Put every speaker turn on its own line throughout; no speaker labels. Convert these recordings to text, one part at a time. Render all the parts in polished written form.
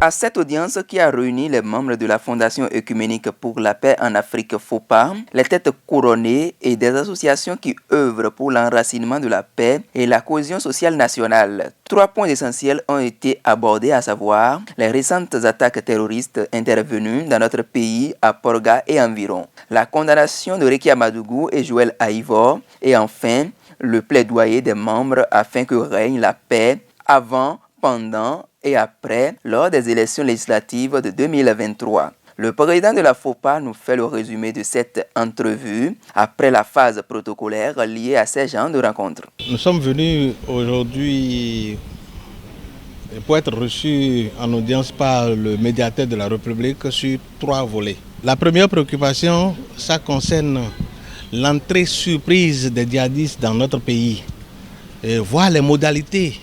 À cette audience qui a réuni les membres de la Fondation œcuménique pour la paix en Afrique FOPA, les têtes couronnées et des associations qui œuvrent pour l'enracinement de la paix et la cohésion sociale nationale. 3 points essentiels ont été abordés, à savoir les récentes attaques terroristes intervenues dans notre pays à Porga et environ, la condamnation de Réki Amadougou et Joël Aïvo et enfin le plaidoyer des membres afin que règne la paix avant, pendant et après lors des élections législatives de 2023. Le président de la FOPA nous fait le résumé de cette entrevue après la phase protocolaire liée à ces genres de rencontres.
Nous sommes venus aujourd'hui pour être reçus en audience par le médiateur de la République sur 3 volets. La première préoccupation, ça concerne l'entrée surprise des djihadistes dans notre pays, et voir les modalités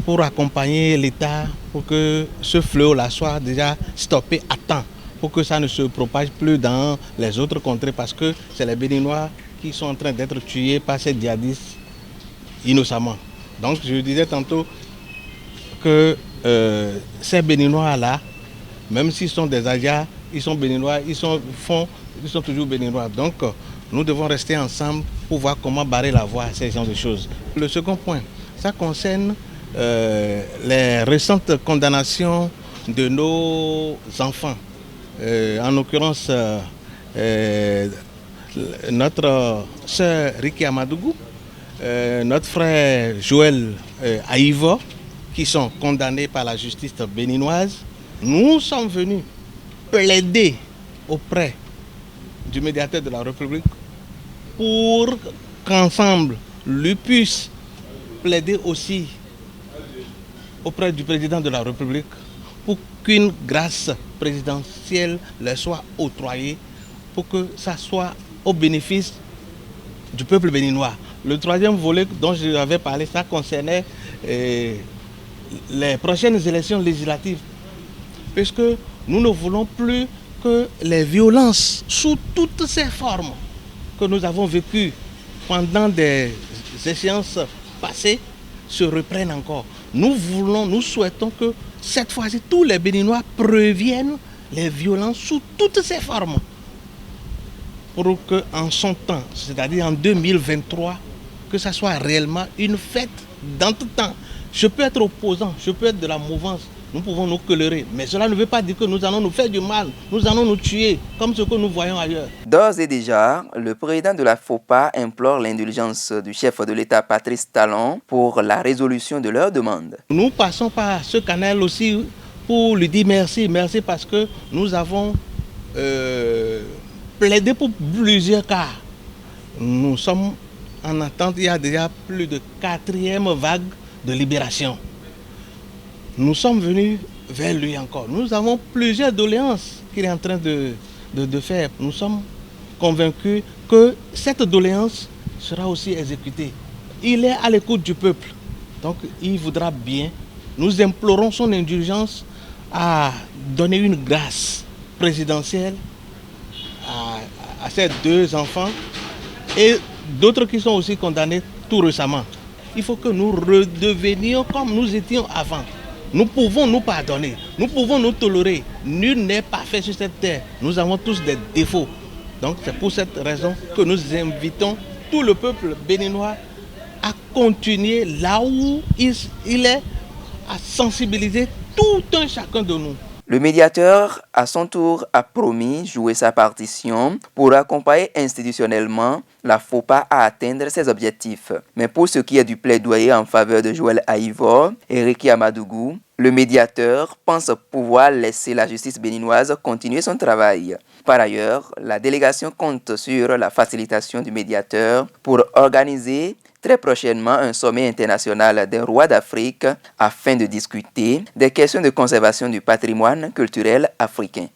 pour accompagner l'État pour que ce fléau-là soit déjà stoppé à temps, pour que ça ne se propage plus dans les autres contrées, parce que c'est les Béninois qui sont en train d'être tués par ces djihadistes innocemment. Donc je disais tantôt que ces Béninois-là, même s'ils sont des Adjas, ils sont Béninois, ils sont toujours Béninois. Donc nous devons rester ensemble pour voir comment barrer la voie à ces genres de choses. Le second point, ça concerne les récentes condamnations de nos enfants, en l'occurrence notre sœur Réki Amadougou, notre frère Joël Aïvo, qui sont condamnés par la justice béninoise. Nous sommes venus plaider auprès du médiateur de la République pour qu'ensemble, lui puisse plaider aussi auprès du président de la République pour qu'une grâce présidentielle leur soit octroyée pour que ça soit au bénéfice du peuple béninois. Le troisième volet dont je avais parlé, ça concernait les prochaines élections législatives, puisque nous ne voulons plus que les violences sous toutes ces formes que nous avons vécues pendant des échéances passées se reprennent encore. Nous souhaitons que cette fois-ci, tous les Béninois préviennent les violences sous toutes ces formes, pour qu'en son temps, c'est-à-dire en 2023, que ça soit réellement une fête d'antan-temps. Je peux être opposant, je peux être de la mouvance, nous pouvons nous colérer, mais cela ne veut pas dire que nous allons nous faire du mal, nous allons nous tuer, comme ce que nous voyons ailleurs.
D'ores et déjà, le président de la FOPA implore l'indulgence du chef de l'État Patrice Talon pour la résolution de leurs demandes.
Nous passons par ce canal aussi pour lui dire merci, merci parce que nous avons plaidé pour plusieurs cas. Nous sommes en attente, il y a déjà plus de 4e vague de libération. Nous sommes venus vers lui encore. Nous avons plusieurs doléances qu'il est en train de faire. Nous sommes convaincus que cette doléance sera aussi exécutée. Il est à l'écoute du peuple, donc il voudra bien. Nous implorons son indulgence à donner une grâce présidentielle à ces 2 enfants et d'autres qui sont aussi condamnés tout récemment. Il faut que nous redevenions comme nous étions avant. Nous pouvons nous pardonner, nous pouvons nous tolérer. Nul n'est parfait sur cette terre. Nous avons tous des défauts. Donc c'est pour cette raison que nous invitons tout le peuple béninois à continuer là où il est, à sensibiliser tout un chacun de nous.
Le médiateur, à son tour, a promis jouer sa partition pour accompagner institutionnellement la FOPA à atteindre ses objectifs. Mais pour ce qui est du plaidoyer en faveur de Joël Aïvo et Réki Amadougou, le médiateur pense pouvoir laisser la justice béninoise continuer son travail. Par ailleurs, la délégation compte sur la facilitation du médiateur pour organiser très prochainement un sommet international des rois d'Afrique afin de discuter des questions de conservation du patrimoine culturel africain.